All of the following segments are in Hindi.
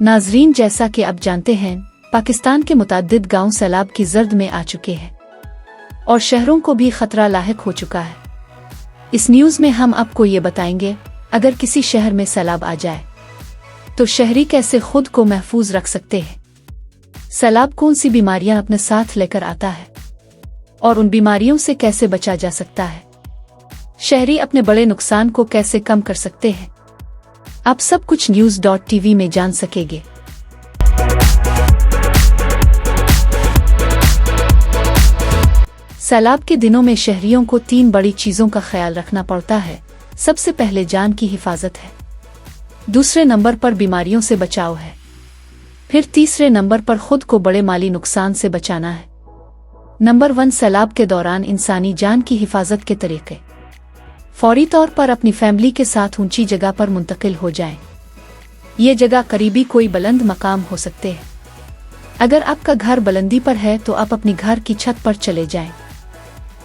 नाजरीन, जैसा कि अब जानते हैं, पाकिस्तान के मुतअद्दिद गांव सैलाब की जर्द में आ चुके हैं और शहरों को भी खतरा लाहिक हो चुका है। इस न्यूज़ में हम आपको ये बताएंगे, अगर किसी शहर में सैलाब आ जाए तो शहरी कैसे खुद को महफूज रख सकते हैं, सैलाब कौन सी बीमारियां अपने साथ लेकर आता है और उन बीमारियों से कैसे बचा जा सकता है, शहरी अपने बड़े नुकसान को कैसे कम कर सकते हैं। आप सब कुछ न्यूज़.tv में जान सकेंगे। सैलाब के दिनों में शहरियों को 3 बड़ी चीजों का ख्याल रखना पड़ता है। सबसे पहले जान की हिफाजत है, दूसरे नंबर पर बीमारियों से बचाव है, फिर तीसरे नंबर पर खुद को बड़े माली नुकसान से बचाना है। नंबर 1, सैलाब के दौरान इंसानी जान की हिफाजत के तरीके। फौरी तौर पर अपनी फैमिली के साथ ऊंची जगह पर मुंतकिल हो जाएं। ये जगह करीबी कोई बुलंद मकाम हो सकते हैं। अगर आपका घर बुलंदी पर है तो आप अपनी घर की छत पर चले जाएं।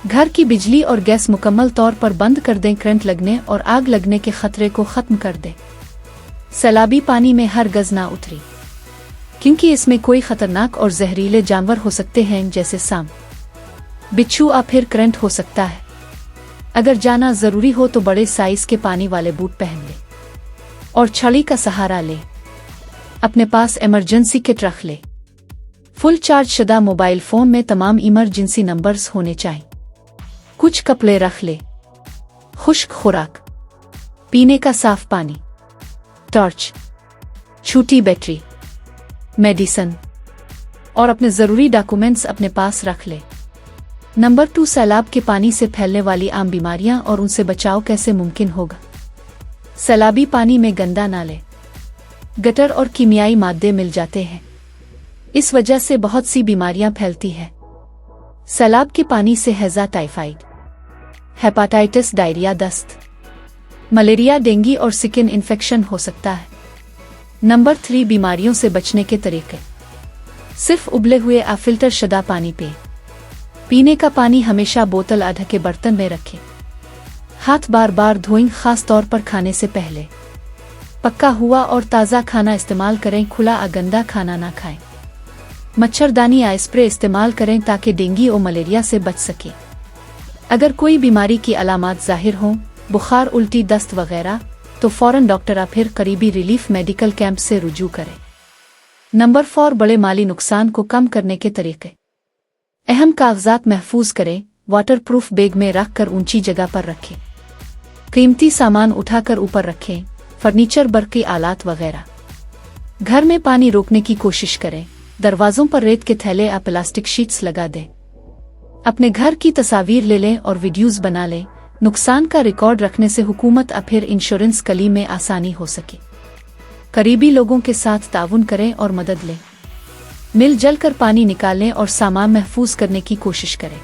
घर की बिजली और गैस मुकम्मल तौर पर बंद कर दें। करंट लगने और आग लगने के खतरे को खत्म कर दें। सैलाबी पानी में हर गज ना उतरी, क्योंकि इसमें कोई खतरनाक और जहरीले जानवर हो सकते हैं, जैसे सांप, बिच्छू या फिर करंट हो सकता है। अगर जाना जरूरी हो तो बड़े साइज के पानी वाले बूट पहन ले और छड़ी का सहारा ले। अपने पास इमरजेंसी किट रख ले। फुल चार्ज शुदा मोबाइल फोन में तमाम इमरजेंसी नंबर्स होने चाहिए। कुछ कपड़े रख ले, खुश्क खुराक, पीने का साफ पानी, टॉर्च, छोटी बैटरी, मेडिसिन और अपने जरूरी डॉक्यूमेंट्स अपने पास रख ले। नंबर 2, सैलाब के पानी से फैलने वाली आम बीमारियां और उनसे बचाव कैसे मुमकिन होगा। सैलाबी पानी में गंदा नाले, गटर और कीमियाई मादे मिल जाते हैं। इस वजह से बहुत सी बीमारियां फैलती हैं। सैलाब के पानी से हैजा, टाइफाइड, हेपाटाइटिस, डायरिया, दस्त, मलेरिया, डेंगू और स्किन इन्फेक्शन हो सकता है। नंबर 3, बीमारियों से बचने के तरीके। सिर्फ उबले हुए या फिल्टर शुदा पानी पे। पीने का पानी हमेशा बोतल आधा के बर्तन में रखें। हाथ बार बार धोएं, खास तौर पर खाने से पहले। पका हुआ और ताज़ा खाना इस्तेमाल करें। खुला या गंदा खाना ना खाएं। मच्छरदानी या स्प्रे इस्तेमाल करें ताकि डेंगू और मलेरिया से बच सके। अगर कोई बीमारी की अलामात जाहिर हों, बुखार, उल्टी, दस्त वगैरह, तो फौरन डॉक्टर या फिर करीबी रिलीफ मेडिकल कैंप से रुजू करें। नंबर 4, बड़े माली नुकसान को कम करने के तरीके। अहम कागजात महफूज करें। वाटरप्रूफ बैग में रखकर ऊंची जगह पर रखें। कीमती सामान उठाकर ऊपर रखें, फर्नीचर, बरकी आलात वगैरह। घर में पानी रोकने की कोशिश करें। दरवाजों पर रेत के थैले या प्लास्टिक शीट्स लगा दें। अपने घर की तस्वीर ले लें और वीडियोस बना लें। नुकसान का रिकॉर्ड रखने से हुकूमत या फिर इंश्योरेंस कली में आसानी हो सके। करीबी लोगों के साथ ताउन करें और मदद लें। मिल जल कर पानी निकालने और सामान महफूज करने की कोशिश करें।